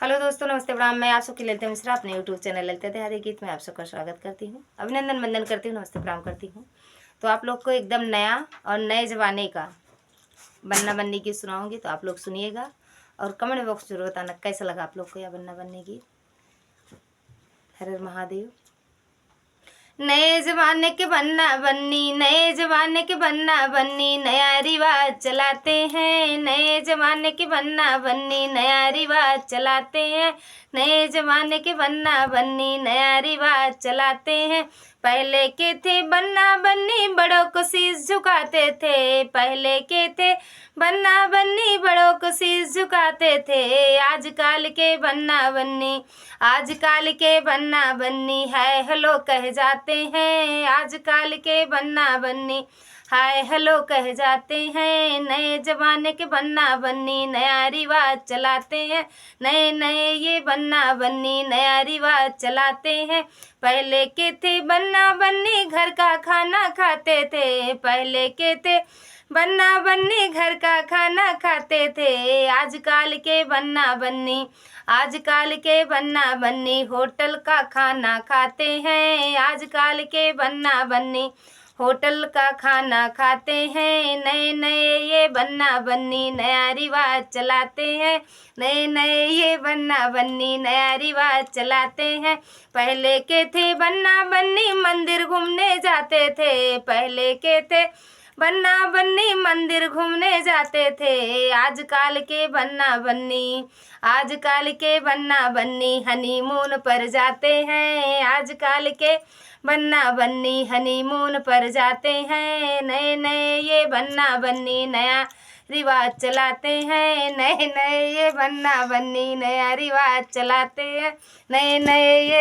Hello दोस्तों, नमस्ते प्रणाम। मैं आप सबकी ललिता मिश्रा अपने यूट्यूब चैनल ललिता देहाती गीत में आप सबका स्वागत करती हूँ, अभिनंदन वंदन करती हूँ, नमस्ते प्रणाम करती हूँ। तो आप लोग को एकदम नया और नए ज़माने का बन्ना बन्नी गीत सुनाऊंगी, तो आप लोग सुनिएगा और कमेंट बॉक्स जरूर बताना कैसा लगा आप लोग को यह बन्ना बन्नी गीत। हर हर महादेव। नए ज़माने के बन्ना बन्नी, नए ज़माने के बन्ना बन्नी नया रिवाज चलाते हैं। नए ज़माने के बन्ना बन्नी नया रिवाज चलाते हैं। नए ज़माने के बन्ना बन्नी नया रिवाज चलाते हैं। पहले के थे बन्ना बन्नी बड़ों को शीश झुकाते थे। पहले के थे बन्ना बन्नी बड़ों को शीश झुकाते थे। आजकल के बन्ना बन्नी, आजकल के बन्ना बन्नी हाय हेलो कह जाते हैं। आजकल के बन्ना बन्नी हाय हेलो कह जाते हैं। नए ज़माने के बन्ना बन्नी नया रिवाज चलाते हैं। नए नए ये बन्ना बन्नी नया रिवाज चलाते हैं। पहले के थे बन्ना बन्नी घर का खाना खाते थे। पहले के थे बन्ना बन्नी घर का खाना खाते थे। आजकल के बन्ना बन्नी, आजकल के बन्ना बन्नी होटल का खाना खाते हैं। आजकल के बन्ना बन्नी होटल का खाना खाते हैं। नए नए ये बन्ना बन्नी नया रिवाज चलाते हैं। नए नए ये बन्ना बन्नी नया रिवाज चलाते हैं। पहले के थे बन्ना बन्नी मंदिर घूमने जाते थे। पहले के थे बन्ना बन्नी मंदिर घूमने जाते थे। आजकल के बन्ना बन्नी, आजकल के बन्ना बन्नी हनीमून पर जाते हैं। आजकल के बन्ना बन्नी हनीमून पर जाते हैं। नए नए ये बन्ना बन्नी नया रिवाज चलाते हैं। नए नए ये बन्ना बन्नी नया रिवाज चलाते हैं। नए नए ये